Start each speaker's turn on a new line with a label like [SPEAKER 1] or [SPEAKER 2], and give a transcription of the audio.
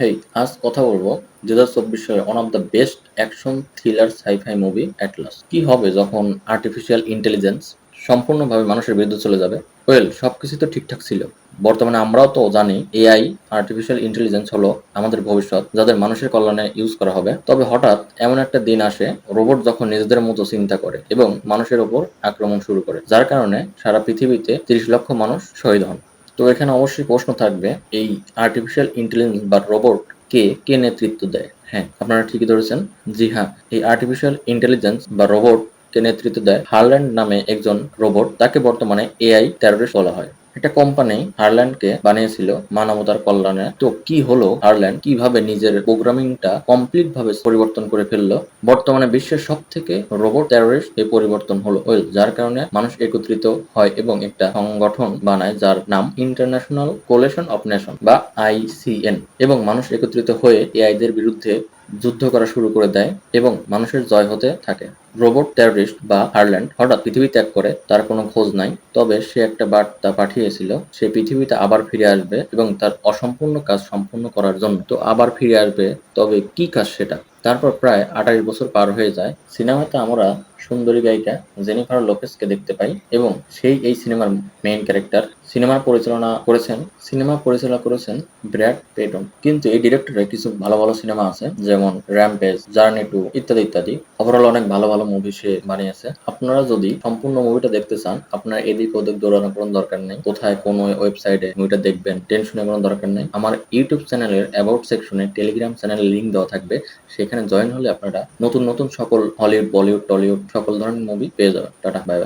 [SPEAKER 1] হেই, আজ কথা বলবো 2024 সালের one of the best action thriller sci-fi movie Atlas. কি হবে যখন আর্টিফিশিয়াল ইন্টেলিজেন্স সম্পূর্ণভাবে মানুষের বিরুদ্ধে চলে যাবে? সবকিছু তো ঠিকঠাক ছিল। বর্তমানে আমরাও তো জানি এআই আর্টিফিশিয়াল ইন্টেলিজেন্স হলো আমাদের ভবিষ্যৎ, যাদের মানুষের কল্যাণে ইউজ করা হবে। তবে হঠাৎ এমন একটা দিন আসে, রোবট যখন নিজেদের মতো চিন্তা করে এবং মানুষের ওপর আক্রমণ শুরু করে, যার কারণে সারা পৃথিবীতে 30 লক্ষ মানুষ শহীদ হন। তো এখানে অবশ্যই প্রশ্ন থাকবে, এই আর্টিফিশিয়াল ইন্টেলিজেন্স বা রোবট কে নেতৃত্ব দেয়? হ্যাঁ, আপনারা ঠিকই ধরেছেন। জি হ্যাঁ, এই আর্টিফিশিয়াল ইন্টেলিজেন্স বা রোবট কে নেতৃত্ব দেয় হারল্যান্ড নামে একজন রোবট। তাকে বর্তমানে এআই টেররিস্ট বলা হয়। একটা কোম্পানি হারল্যান্ডকে বানিয়েছিল মানবতার কল্যাণে। তো কি হলো, হারল্যান্ড কিভাবে নিজের প্রোগ্রামিংটা কমপ্লিট ভাবে পরিবর্তন করে ফেললো? বর্তমানে বিশ্বের সব থেকে রোবট টেররিস্ট এই পরিবর্তন হলো, যার কারণে মানুষ একত্রিত হয় এবং একটা সংগঠন বানায় যার নাম ইন্টারন্যাশনাল কোalition অফ নেশন বা ICN, এবং মানুষ একত্রিত হয়ে এআইদের বিরুদ্ধে যুদ্ধ করা শুরু করে দেয় এবং মানুষের জয় হতে থাকে। রোবট টেররিস্ট বা হারল্যান্ড হঠাৎ পৃথিবী ত্যাগ করে, তার কোনো খোঁজ নাই। তবে সে একটা বার্তা পাঠিয়েছিল, সে পৃথিবীতে আবার ফিরে আসবে এবং তার অসম্পূর্ণ কাজ সম্পূর্ণ করার জন্য। তো আবার ফিরে আসবে, তবে কি কাজ সেটা? তারপর প্রায় 28 বছর পার হয়ে যায়। সিনেমাতে আমরা সুন্দরী গায়িকা জেনিফার লোপেজকে দেখতে পাই এবং সেই এই সিনেমার মেইন ক্যারেক্টার। সিনেমা পরিচালনা করেছেন ব্র্যাড পেটন। কিন্তু এই ডিরেক্টরের কিছু ভালো ভালো সিনেমা আছে, যেমন র্যাম্পেজ, জার্নি টু ইত্যাদি ইত্যাদি। ওভারঅল অনেক ভালো ভালো মুভি সে বানিয়েছে। আপনারা যদি সম্পূর্ণ মুভিটা দেখতে চান, আপনার এদিক ওদিক দৌড়ানোর কোনো দরকার নেই, কোথায় কোন ওয়েবসাইটে মুভিটা দেখবেন টেনশনের কোনো দরকার নেই। আমার ইউটিউব চ্যানেলের অ্যাবাউট সেকশনে টেলিগ্রাম চ্যানেলের লিঙ্ক দেওয়া থাকবে, সেখানে জয়েন হলে আপনারা নতুন নতুন সকল হলিউড, বলিউড, টলিউড সকল ধরনের মুভি পেয়ে যাবেন। Tata, bye bye.